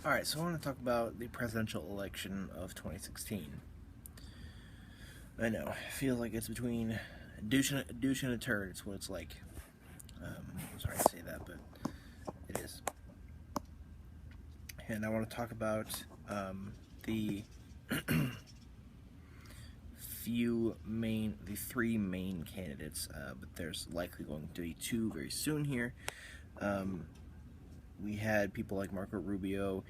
Alright, so I want to talk about the presidential election of 2016. I know, it feels like it's between a douche and a turd. It's what it's like. I'm sorry to say that, but it is. And I want to talk about the the three main candidates, but there's likely going to be two very soon here. We had people like Marco Rubio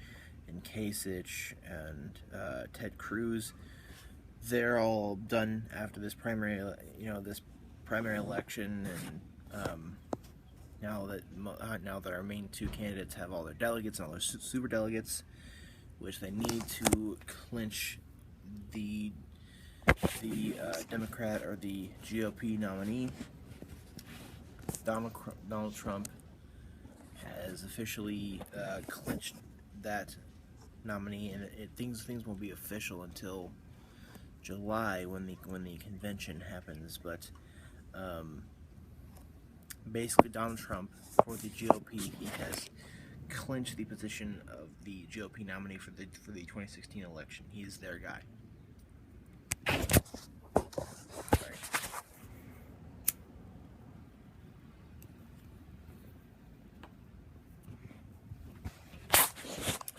and Kasich and Ted Cruz. They're all done after this primary election, and now that our main two candidates have all their delegates and all their super delegates, which they need to clinch the Democrat or the GOP nominee. Donald Trump has officially clinched that nominee, and things won't be official until July when the convention happens. But basically, Donald Trump, for the GOP, he has clinched the position of the GOP nominee for the 2016 election. He's their guy. Sorry.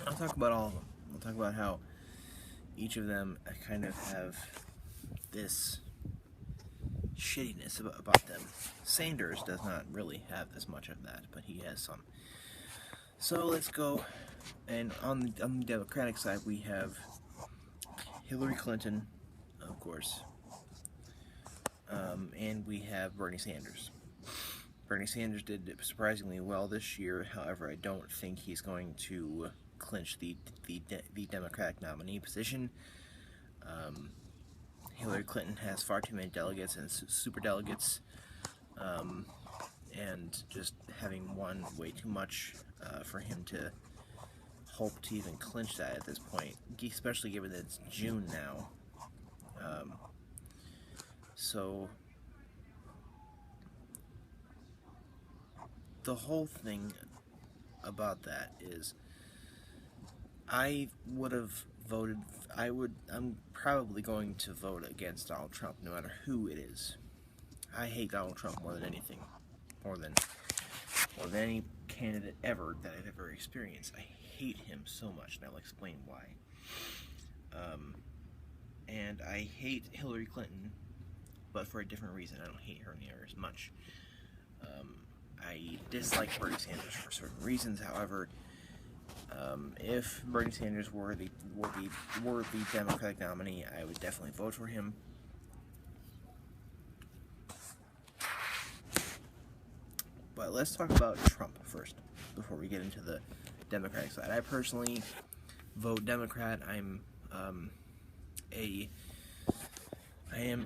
I'll talk about all of them. I'll talk about how each of them kind of have this shittiness about them. Sanders does not really have as much of that, but he has some. So let's go. And on the Democratic side, we have Hillary Clinton, of course, and we have Bernie Sanders. Bernie Sanders did surprisingly well this year. However, I don't think he's going to clinch the Democratic nominee position. Hillary Clinton has far too many delegates and super delegates, and just having won way too much for him to hope to even clinch that at this point, especially given that it's June now. So the whole thing about that is, I would have voted. I'm probably going to vote against Donald Trump, no matter who it is. I hate Donald Trump more than anything, more than any candidate ever that I've ever experienced. I hate him so much, and I'll explain why. And I hate Hillary Clinton, but for a different reason. I don't hate her near as much. I dislike Bernie Sanders for certain reasons. However, if Bernie Sanders were the Democratic nominee, I would definitely vote for him. But let's talk about Trump first, before we get into the Democratic side. I personally vote Democrat. I am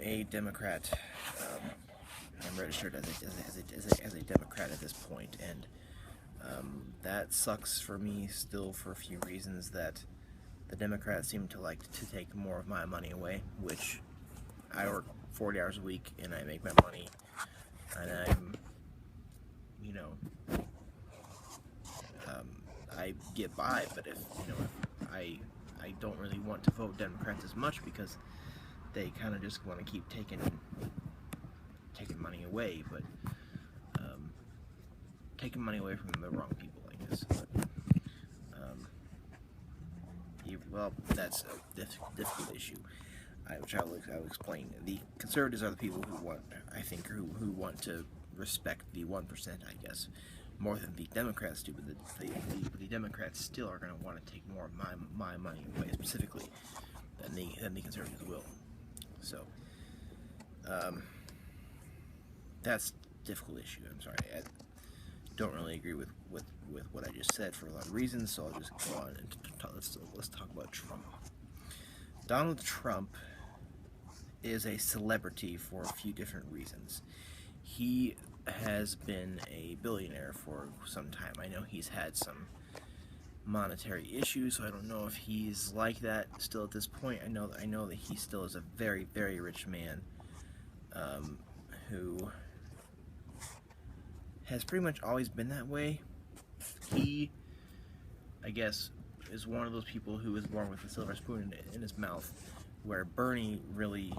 a Democrat. I'm registered as a Democrat at this point, and that sucks for me still for a few reasons. That the Democrats seem to like to take more of my money away, which I work 40 hours a week and I make my money, and I get by. But if I don't really want to vote Democrats as much, because they kind of just want to keep taking money away, but taking money away from the wrong people, I guess. But, well, that's a difficult issue, which I will explain. The conservatives are the people who want to respect the 1%, I guess, more than the Democrats do. But the Democrats still are going to want to take more of my money away, specifically, than the conservatives will. So, that's a difficult issue. I'm sorry, I don't really agree with what I just said for a lot of reasons, so I'll just go on and let's talk about Trump. Donald Trump is a celebrity for a few different reasons. He has been a billionaire for some time. I know he's had some monetary issues, so I don't know if he's like that still at this point. I know that he still is a very, very rich man, who has pretty much always been that way. He, I guess, is one of those people who was born with a silver spoon in his mouth, where Bernie really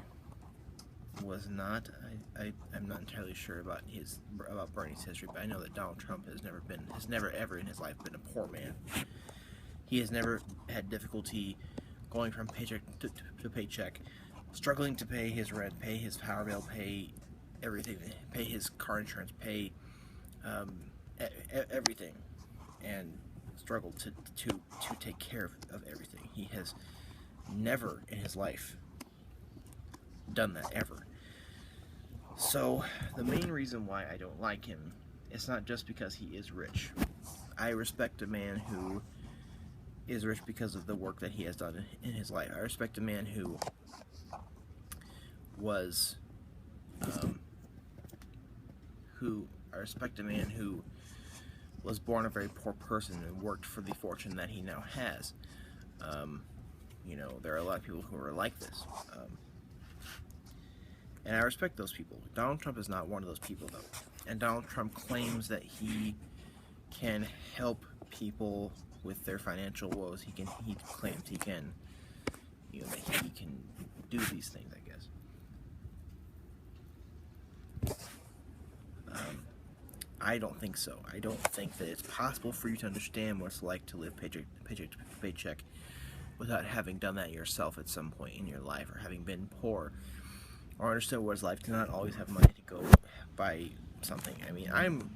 was not. I'm not entirely sure about Bernie's history, but I know that Donald Trump has never ever in his life been a poor man. He has never had difficulty going from paycheck to paycheck, struggling to pay his rent, pay his power bill, pay everything, pay his car insurance, pay everything, and struggled to take care of everything. He has never in his life done that ever. So the main reason why I don't like him is not just because he is rich. I respect a man who is rich because of the work that he has done in his life. I respect a man who was born a very poor person and worked for the fortune that he now has. You know, there are a lot of people who are like this. And I respect those people. Donald Trump is not one of those people, though. And Donald Trump claims that he can help people with their financial woes. He claims he can, you know, that he can do these things, I guess. I don't think so. I don't think that it's possible for you to understand what it's like to live paycheck to paycheck without having done that yourself at some point in your life, or having been poor, or understand what it's like to not always have money to go buy something. I am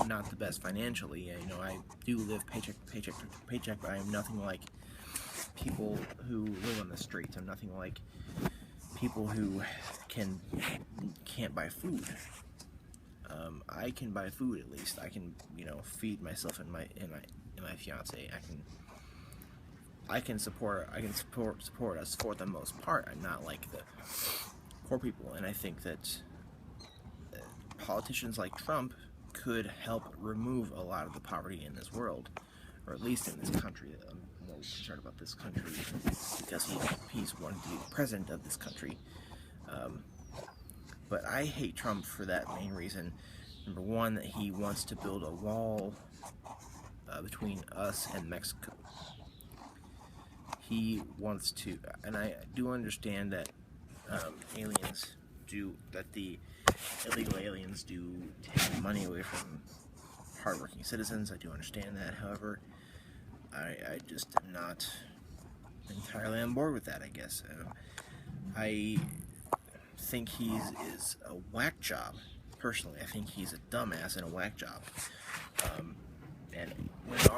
not the best financially. You know, I do live paycheck to paycheck, but I am nothing like people who live on the streets. I'm nothing like people who can't buy food. I can buy food, at least. I can, you know, feed myself and my fiance. I can support us for the most part. I'm not like the poor people, and I think that politicians like Trump could help remove a lot of the poverty in this world, or at least in this country. I'm more concerned about this country because he's wanting to be the president of this country. But I hate Trump for that main reason. Number one, that he wants to build a wall between us and Mexico. He wants to, and I do understand that the illegal aliens do take money away from hardworking citizens. I do understand that. However, I just am not entirely on board with that, I guess. I think he is a whack job. Personally, I think he's a dumbass and a whack job. And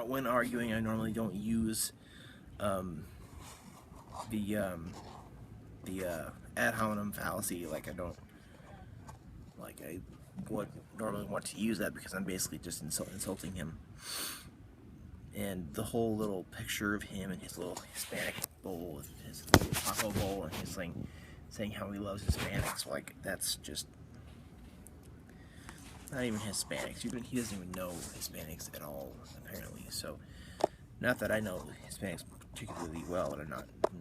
when arguing, I normally don't use the ad hominem fallacy. I would normally want to use that, because I'm basically just insulting him. And the whole little picture of him and his little Hispanic bowl, his little taco bowl, and his saying how he loves Hispanics, that's just not even Hispanics. He doesn't even know Hispanics at all, apparently. So, not that I know Hispanics particularly well, and I'm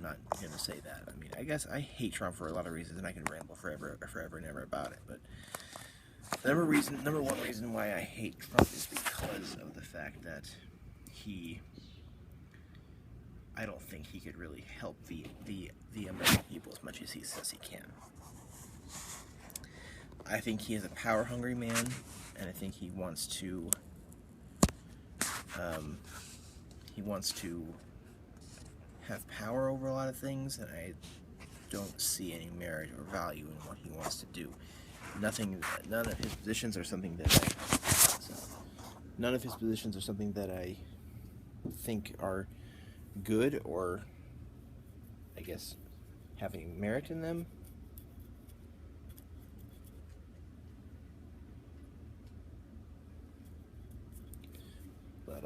not going to say that. I mean, I guess I hate Trump for a lot of reasons, and I can ramble forever and ever about it. But the number one reason why I hate Trump is because of the fact that I don't think he could really help the American people as much as he says he can. I think he is a power-hungry man, and I think he wants to have power over a lot of things, and I don't see any merit or value in what he wants to do. None of his positions are something that I think are good, or I guess having merit in them. But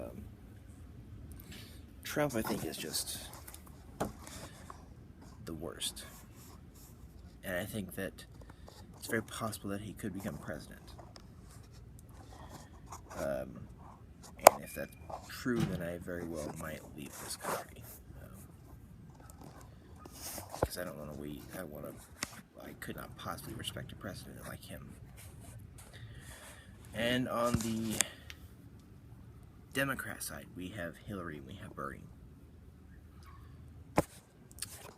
Trump, I think, is just the worst. And I think that it's very possible that he could become president. And if that's true, then I very well might leave this country. Because I don't want to wait. I could not possibly respect a president like him. And on the Democrat side, we have Hillary, we have Bernie.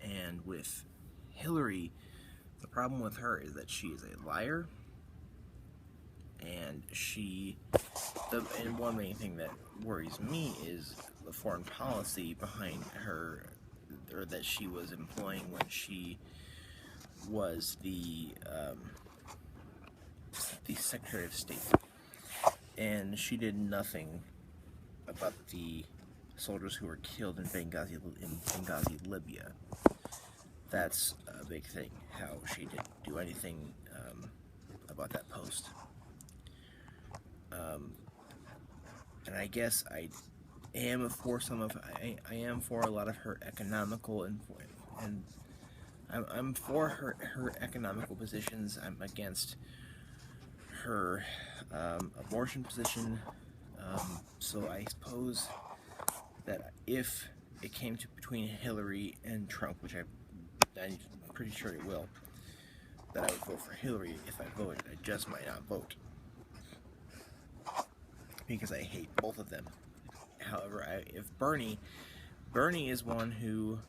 And with Hillary, the problem with her is that she is a liar, and and one main thing that worries me is the foreign policy behind her, or that she was employing when she was the Secretary of State, and she did nothing about the soldiers who were killed in Benghazi, Libya. That's a big thing, how she didn't do anything about that post. And I guess I am for I am for a lot of her economical and I'm for her economical positions. I'm against her abortion position. So I suppose that if it came to between Hillary and Trump, which I'm pretty sure it will, that I would vote for Hillary if I voted. I just might not vote, because I hate both of them. However, if Bernie is one who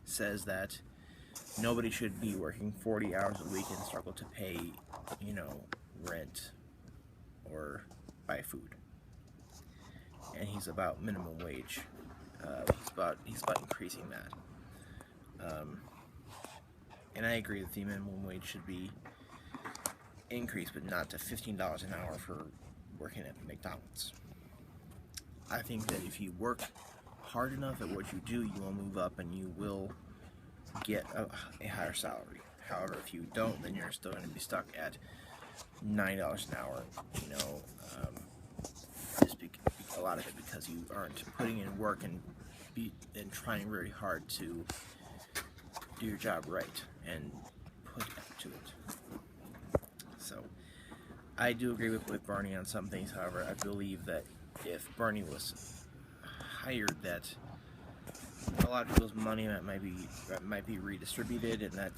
says that nobody should be working 40 hours a week and struggle to pay, rent or buy food. And he's about minimum wage. He's about increasing that. And I agree that the minimum wage should be increased, but not to $15 an hour for working at McDonald's. I think that if you work hard enough at what you do, you will move up and you will get a higher salary. However, if you don't, then you're still going to be stuck at $9 an hour. A lot of it because you aren't putting in work and trying very hard to do your job right and put effort to it. So I do agree with Bernie on some things. However, I believe that if Bernie was hired, that a lot of people's money might be redistributed, and that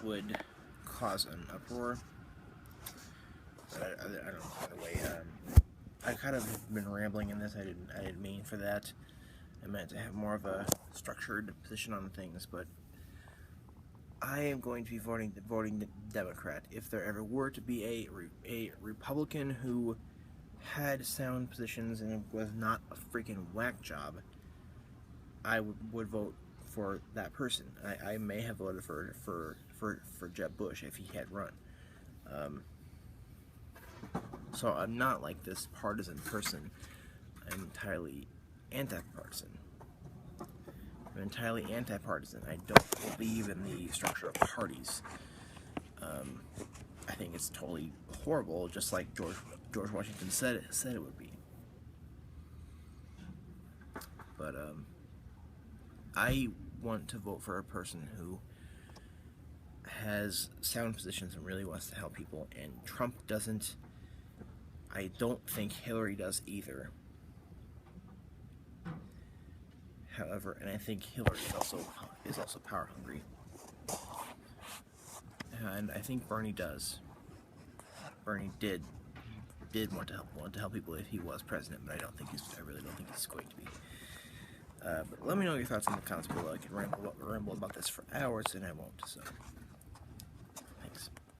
would cause an uproar. But I don't know. Anyway, I kind of been rambling in this. I didn't mean for that. I meant to have more of a structured position on things, but I am going to be voting Democrat. If there ever were to be a Republican who had sound positions and was not a freaking whack job, I would vote for that person. I may have voted for Jeb Bush if he had run. So I'm not like this partisan person. I'm entirely anti-partisan. I'm entirely anti-partisan. I don't believe in the structure of parties. I think it's totally horrible, just like George Washington said it would be. But I want to vote for a person who has sound positions and really wants to help people, and Trump doesn't. I don't think Hillary does either. However, and I think Hillary is also power hungry, and I think Bernie does. Bernie did want to help people if he was president, but I really don't think he's going to be. But let me know your thoughts in the comments below. I can ramble about this for hours, and I won't. So.